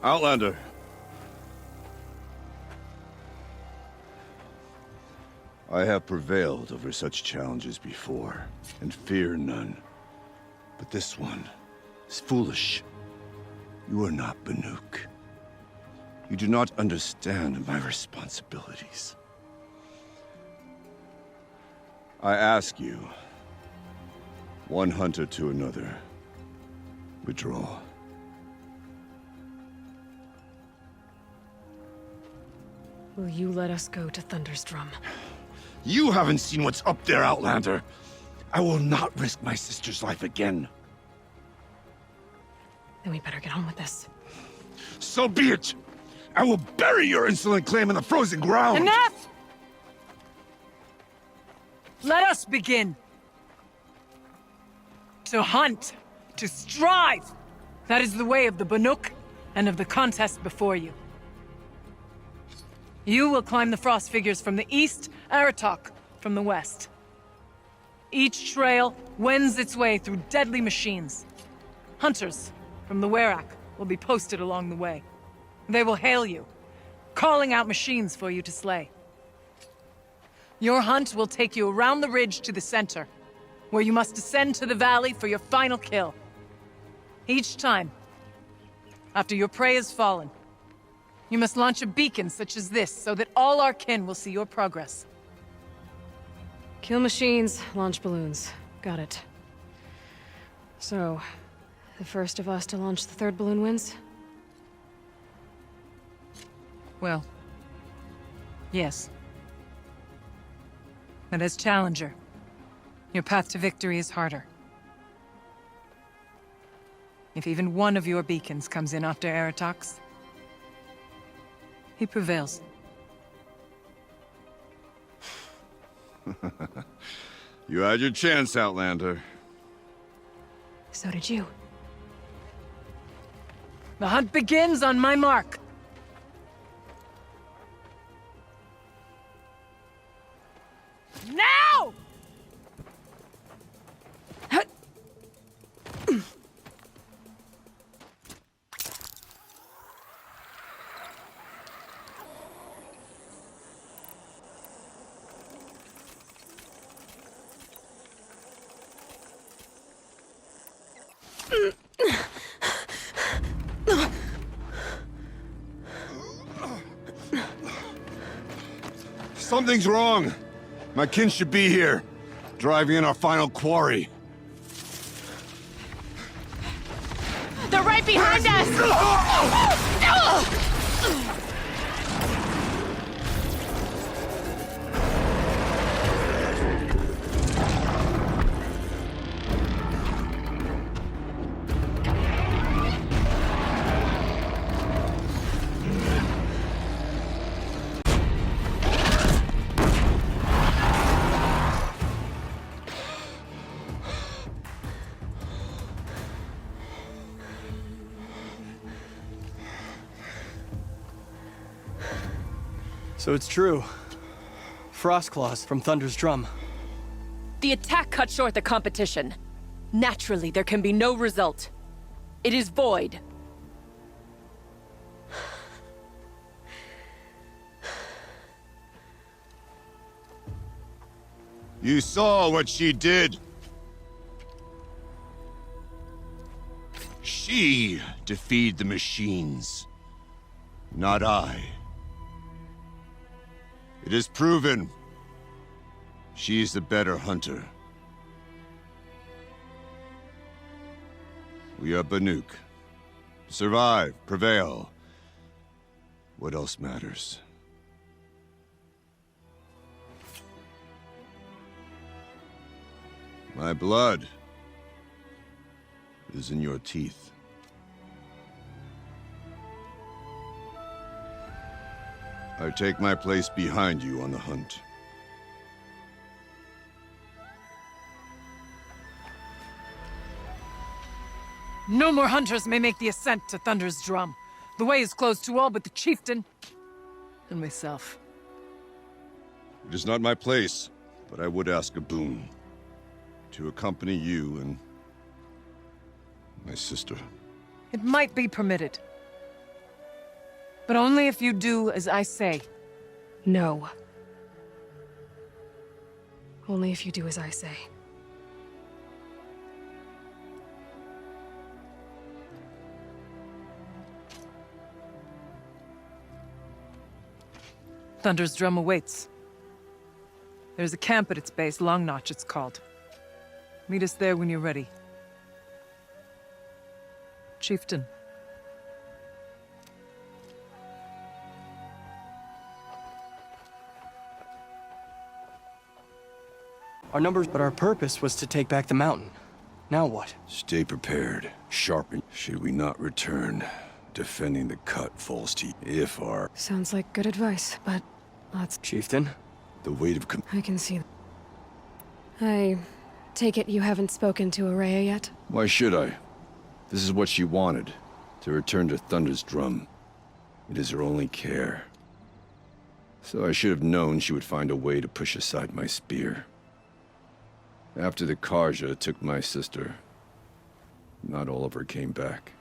Outlander. I have prevailed over such challenges before, and fear none. But this one is foolish. You are not Banuk. You do not understand my responsibilities. I ask you, one hunter to another, withdraw. Will you let us go to Thunderstrom? You haven't seen what's up there, Outlander. I will not risk my sister's life again. Then we better get on with this. So be it! I will bury your insolent claim in the frozen ground! Enough! Let us begin. To hunt, to strive. That is the way of the Banuk and of the contest before you. You will climb the frost figures from the east, Aratok from the west. Each trail wends its way through deadly machines. Hunters from the Werak will be posted along the way. They will hail you, calling out machines for you to slay. Your hunt will take you around the ridge to the center, where you must descend to the valley for your final kill. Each time, after your prey has fallen, you must launch a beacon such as this, so that all our kin will see your progress. Kill machines, launch balloons. Got it. So, the first of us to launch the third balloon wins? Well, yes. But as Challenger, your path to victory is harder. If even one of your beacons comes in after Aratox, he prevails. You had your chance, Outlander. So did you. The hunt begins on my mark. Now! Something's wrong. My kin should be here, driving in our final quarry. They're right behind us! So it's true. Frostclaws from Thunder's drum. The attack cut short the competition. Naturally, there can be no result. It is void. You saw what she did. She defeated the machines, not I. It is proven. She is the better hunter. We are Banuk. Survive, prevail. What else matters? My blood is in your teeth. I take my place behind you on the hunt. No more hunters may make the ascent to Thunder's drum. The way is closed to all but the chieftain and myself. It is not my place, but I would ask a boon. To accompany you and my sister. It might be permitted. But only if you do as I say. No. Only if you do as I say. Thunder's drum awaits. There's a camp at its base, Long Notch it's called. Meet us there when you're ready. Chieftain. Our numbers, but our purpose was to take back the mountain. Now what? Stay prepared. Sharpen. Should we not return, defending the cut falls to if our... Sounds like good advice, but let's... Chieftain? The weight of... I can see. I take it you haven't spoken to Araya yet? Why should I? This is what she wanted. To return to Thunder's drum. It is her only care. So I should have known she would find a way to push aside my spear. After the Karja took my sister, not all of her came back.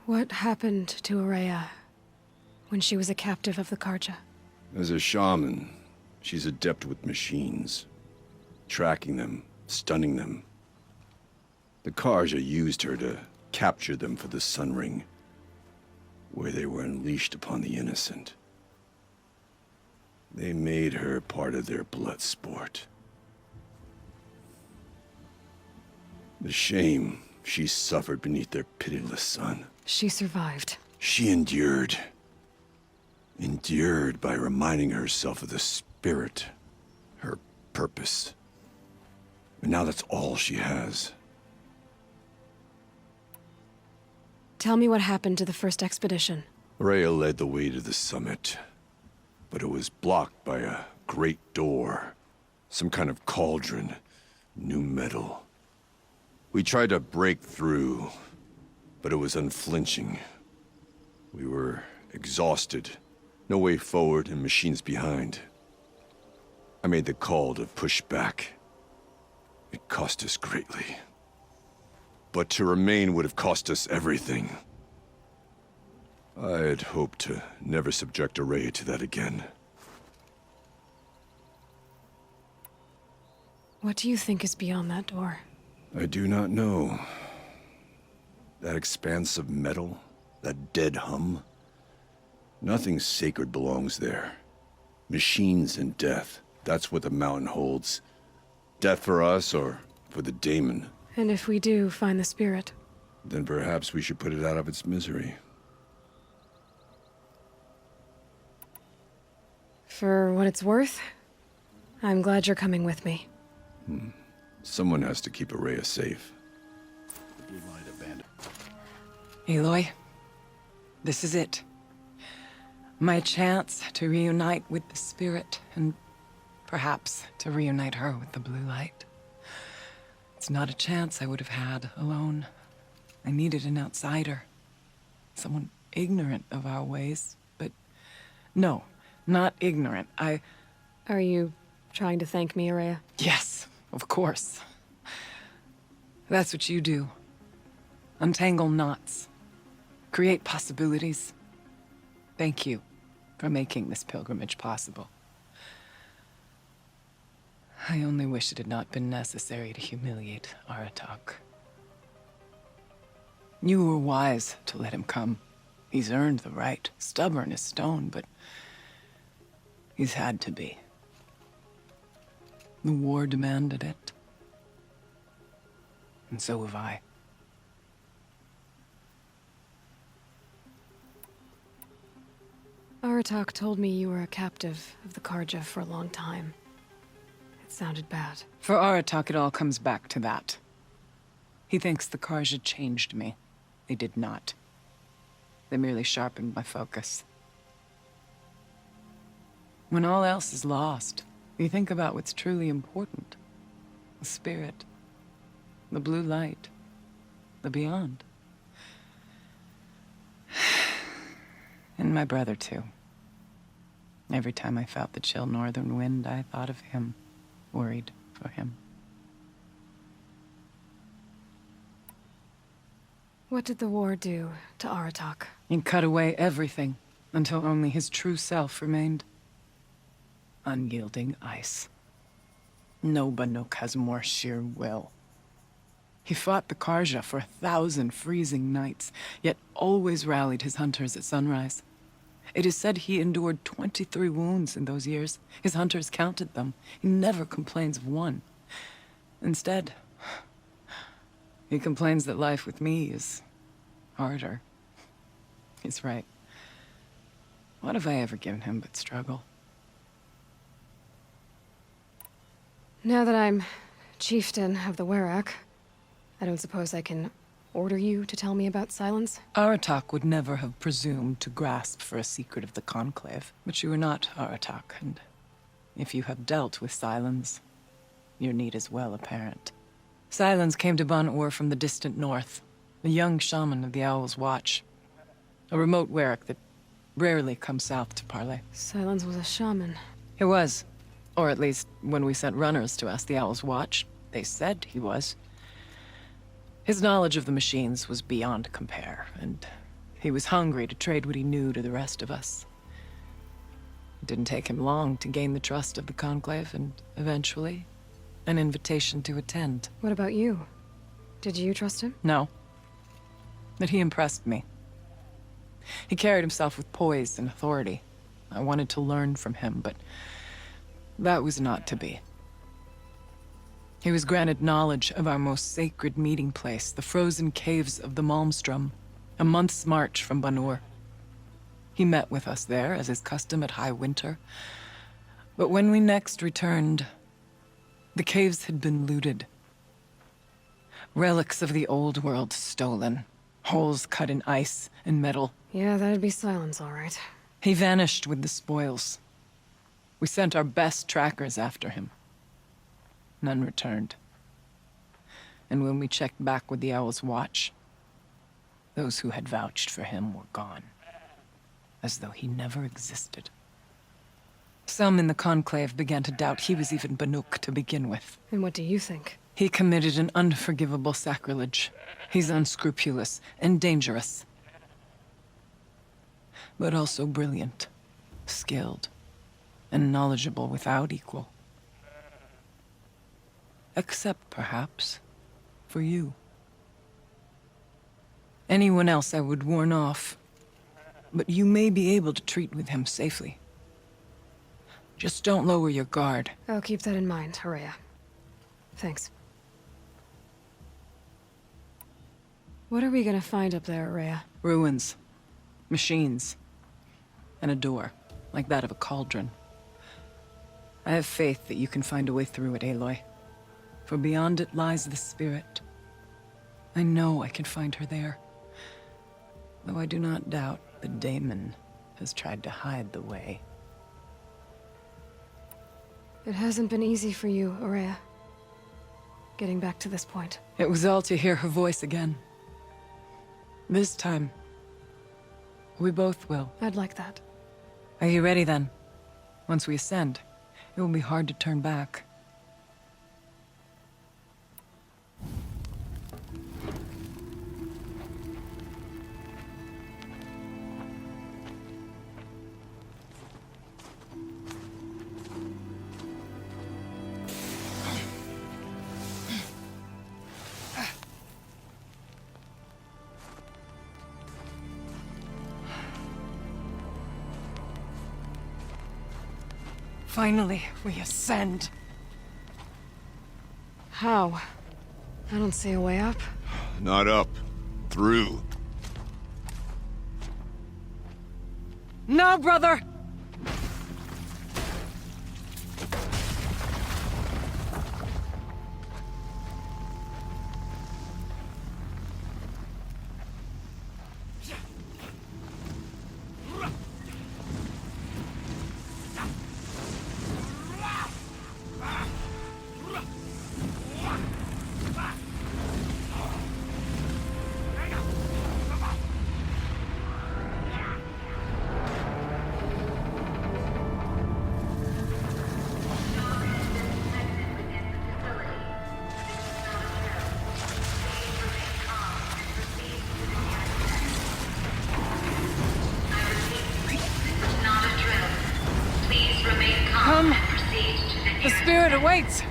What happened to Araya when she was a captive of the Karja? As a shaman, she's adept with machines. Tracking them, stunning them. The Karja used her to capture them for the Sun Ring, where they were unleashed upon the innocent. They made her part of their blood sport. The shame she suffered beneath their pitiless sun. She survived. She endured. Endured by reminding herself of the spirit, her purpose. And now that's all she has. Tell me what happened to the first expedition. Rhea led the way to the summit, but it was blocked by a great door. Some kind of cauldron, new metal. We tried to break through, but it was unflinching. We were exhausted. No way forward and machines behind. I made the call to push back. It cost us greatly. But to remain would have cost us everything. I had hoped to never subject Araya to that again. What do you think is beyond that door? I do not know. That expanse of metal, that dead hum. Nothing sacred belongs there. Machines and death, that's what the mountain holds. Death for us or for the daemon. And if we do find the spirit? Then perhaps we should put it out of its misery. For what it's worth, I'm glad you're coming with me. Someone has to keep Araya safe. Aloy, this is it. My chance to reunite with the spirit, and perhaps to reunite her with the blue light. It's not a chance I would have had alone. I needed an outsider. Someone ignorant of our ways, but no, not ignorant. Are you trying to thank me, Araya? Yes, of course. That's what you do. Untangle knots. Create possibilities. Thank you for making this pilgrimage possible. I only wish it had not been necessary to humiliate Aratak. You were wise to let him come. He's earned the right. Stubborn as stone, but he's had to be. The war demanded it. And so have I. Aratak told me you were a captive of the Karja for a long time. It sounded bad. For Aratak, it all comes back to that. He thinks the Karja changed me. They did not. They merely sharpened my focus. When all else is lost, you think about what's truly important. The spirit. The blue light. The beyond. And my brother, too. Every time I felt the chill northern wind, I thought of him. Worried for him. What did the war do to Aratak? He cut away everything until only his true self remained. Unyielding ice. No Banuk has more sheer will. He fought the Karja for 1,000 freezing nights, yet always rallied his hunters at sunrise. It is said he endured 23 wounds in those years. His hunters counted them. He never complains of one. Instead, he complains that life with me is harder. He's right. What have I ever given him but struggle? Now that I'm chieftain of the Werak, I don't suppose I can order you to tell me about Silence? Aratak would never have presumed to grasp for a secret of the Conclave. But you are not Aratak, and if you have dealt with Silence, your need is well apparent. Silence came to Banuk from the distant north, a young shaman of the Owl's Watch. A remote Werak that rarely comes south to parley. Silence was a shaman. He was. Or at least, when we sent runners to ask the Owl's Watch, they said he was. His knowledge of the machines was beyond compare, and he was hungry to trade what he knew to the rest of us. It didn't take him long to gain the trust of the Conclave, and eventually, an invitation to attend. What about you? Did you trust him? No. But he impressed me. He carried himself with poise and authority. I wanted to learn from him, but that was not to be. He was granted knowledge of our most sacred meeting place, the frozen caves of the Malmstrom, a month's march from Banur. He met with us there, as is custom at high winter. But when we next returned, the caves had been looted. Relics of the old world stolen. Holes cut in ice and metal. Yeah, that'd be Silence, all right. He vanished with the spoils. We sent our best trackers after him. None returned. And when we checked back with the Owl's Watch, those who had vouched for him were gone. As though he never existed. Some in the Conclave began to doubt he was even Banuk to begin with. And what do you think? He committed an unforgivable sacrilege. He's unscrupulous and dangerous. But also brilliant, skilled, and knowledgeable without equal. Except, perhaps, for you. Anyone else I would warn off, but you may be able to treat with him safely. Just don't lower your guard. I'll keep that in mind, Araya. Thanks. What are we gonna find up there, Araya? Ruins, machines, and a door, like that of a cauldron. I have faith that you can find a way through it, Aloy. For beyond it lies the spirit. I know I can find her there. Though I do not doubt the daemon has tried to hide the way. It hasn't been easy for you, Araya. Getting back to this point. It was all to hear her voice again. This time, we both will. I'd like that. Are you ready then? Once we ascend, it will be hard to turn back. Finally, we ascend. How? I don't see a way up. Not up. Through. No, brother! spirit awaits.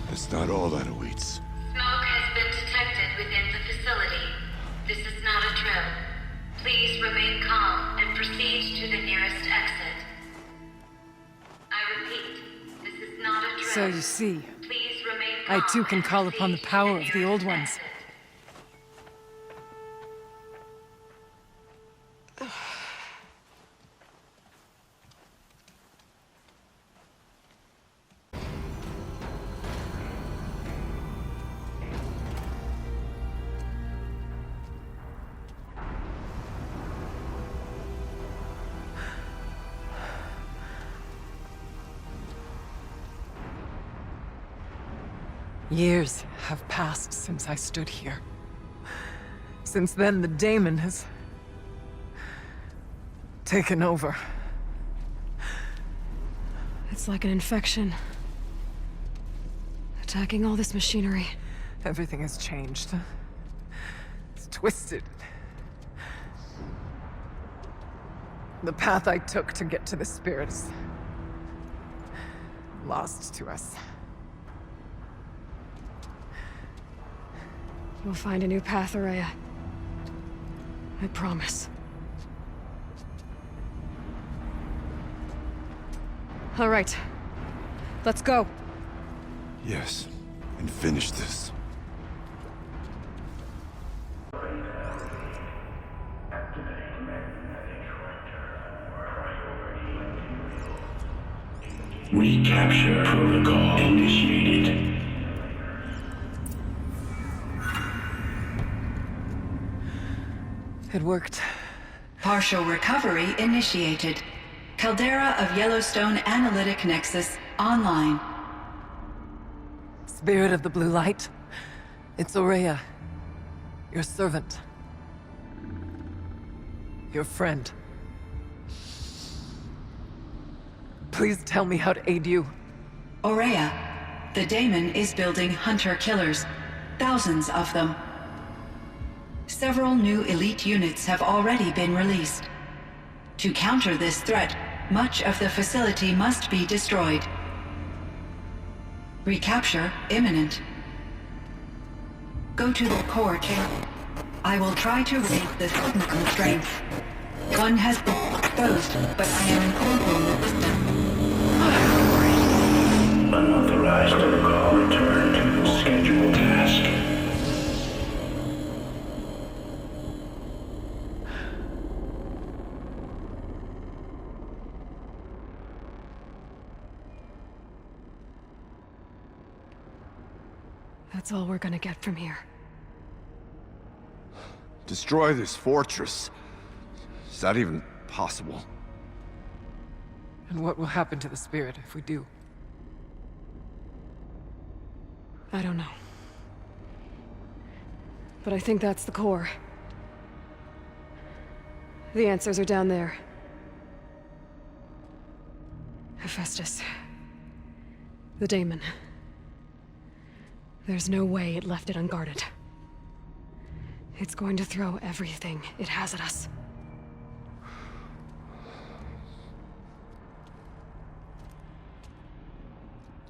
That's not all that awaits. Smoke has been detected within the facility. This is not a drill. Please remain calm and proceed to the nearest exit. I repeat, this is not a drill. So you see, Please remain I calm too can and call upon the proceed to power of the nearest old ones. exit. Years have passed since I stood here. Since then, the daemon has taken over. It's like an infection. Attacking all this machinery. Everything has changed. It's twisted. The path I took to get to the spirits lost to us. We'll find a new path, Araya. I promise. All right. Let's go. Yes, and finish this. Recapture protocol initiated. It worked. Partial recovery initiated. Caldera of Yellowstone Analytic Nexus online. Spirit of the Blue Light. It's Aurea. Your servant. Your friend. Please tell me how to aid you. Aurea, the daemon is building hunter-killers. Thousands of them. Several new elite units have already been released. To counter this threat, much of the facility must be destroyed. Recapture imminent. Go to the core chamber. I will try to raise the technical strength. One has been exposed, but I am incorporating the system. Unauthorized protocol return to scheduled task. That's all we're gonna get from here. Destroy this fortress. Is that even possible? And what will happen to the spirit if we do? I don't know. But I think that's the core. The answers are down there. Hephaestus. The daemon. There's no way it left it unguarded. It's going to throw everything it has at us.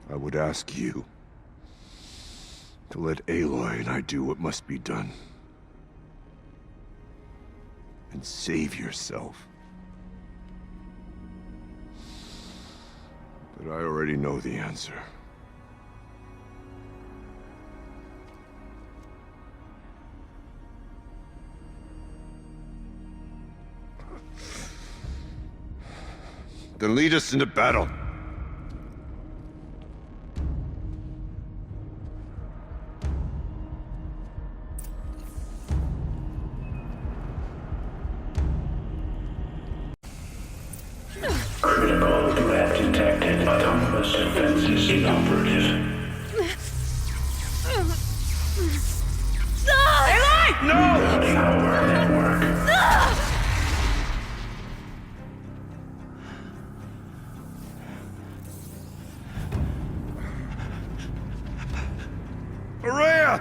I would ask you to let Aloy and I do what must be done. And save yourself. But I already know the answer. Then lead us into battle. Critical threat detected. Autonomous defenses inoperative. Running our network. Araya!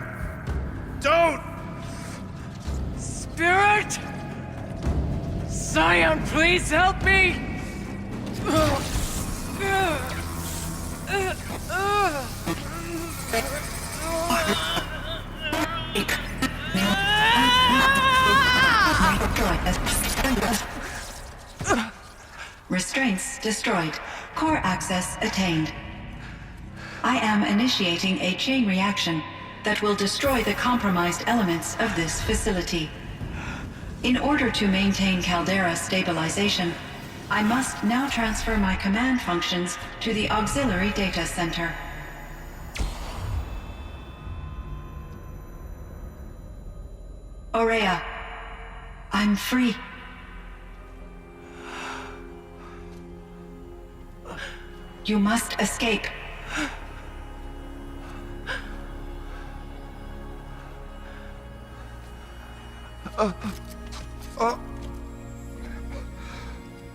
Don't! Spirit! Scion, please help me! Restraints destroyed. Core access attained. I am initiating a chain reaction that will destroy the compromised elements of this facility. In order to maintain caldera stabilization, I must now transfer my command functions to the auxiliary data center. Aurea, I'm free. You must escape.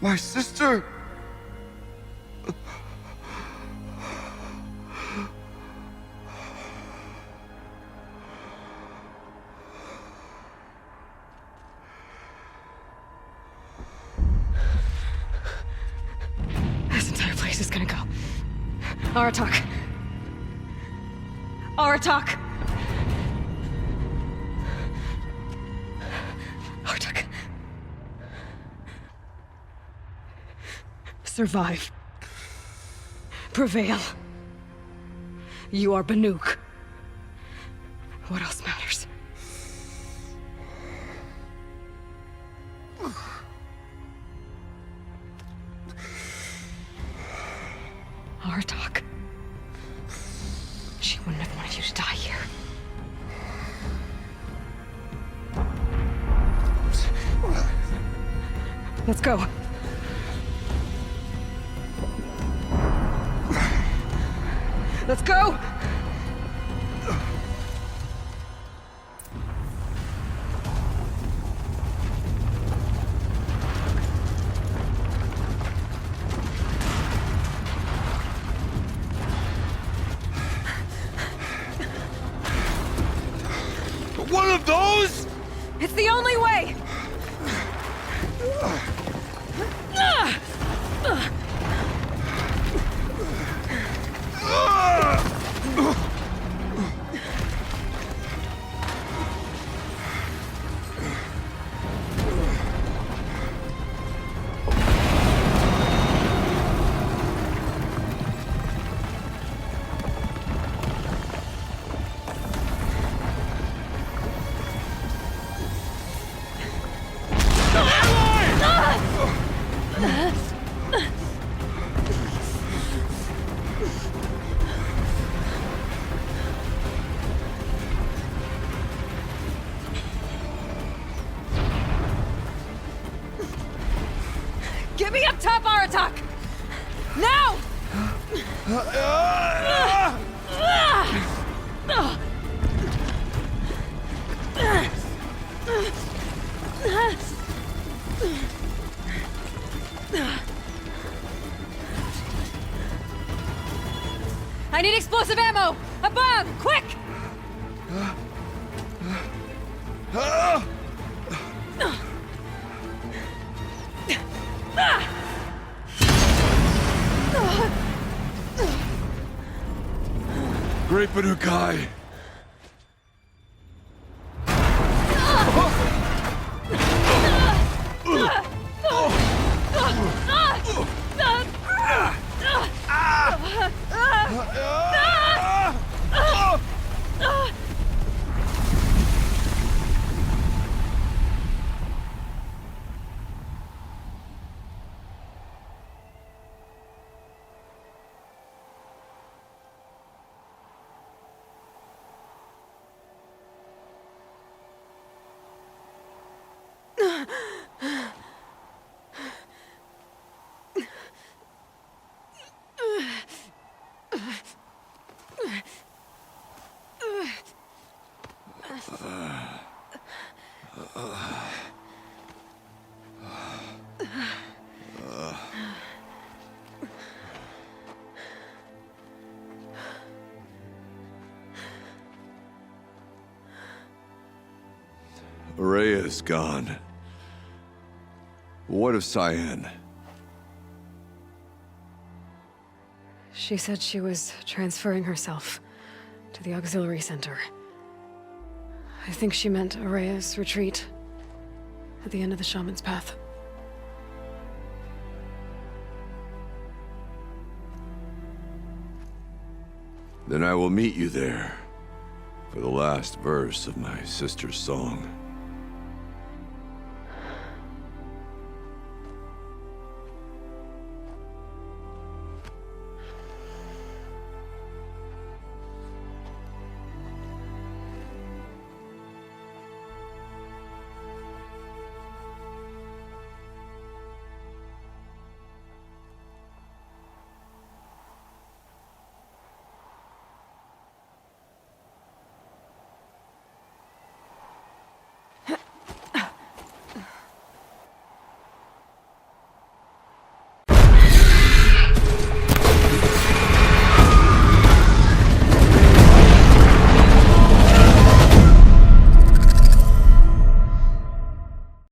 My sister! This entire place is gonna go. Aratak. Aratak! Aratak. Survive. Prevail. You are Banuk. What else matters? Aratak. She wouldn't have wanted you to die here. Let's go. Let's go! One of those? It's the only way! Get me up top, Aratak! Now! I need explosive ammo! Above! Quick! Great Banukai! Aurea is gone. What of Cyan? She said she was transferring herself to the auxiliary center. I think she meant Araya's retreat at the end of the Shaman's Path. Then I will meet you there for the last verse of my sister's song.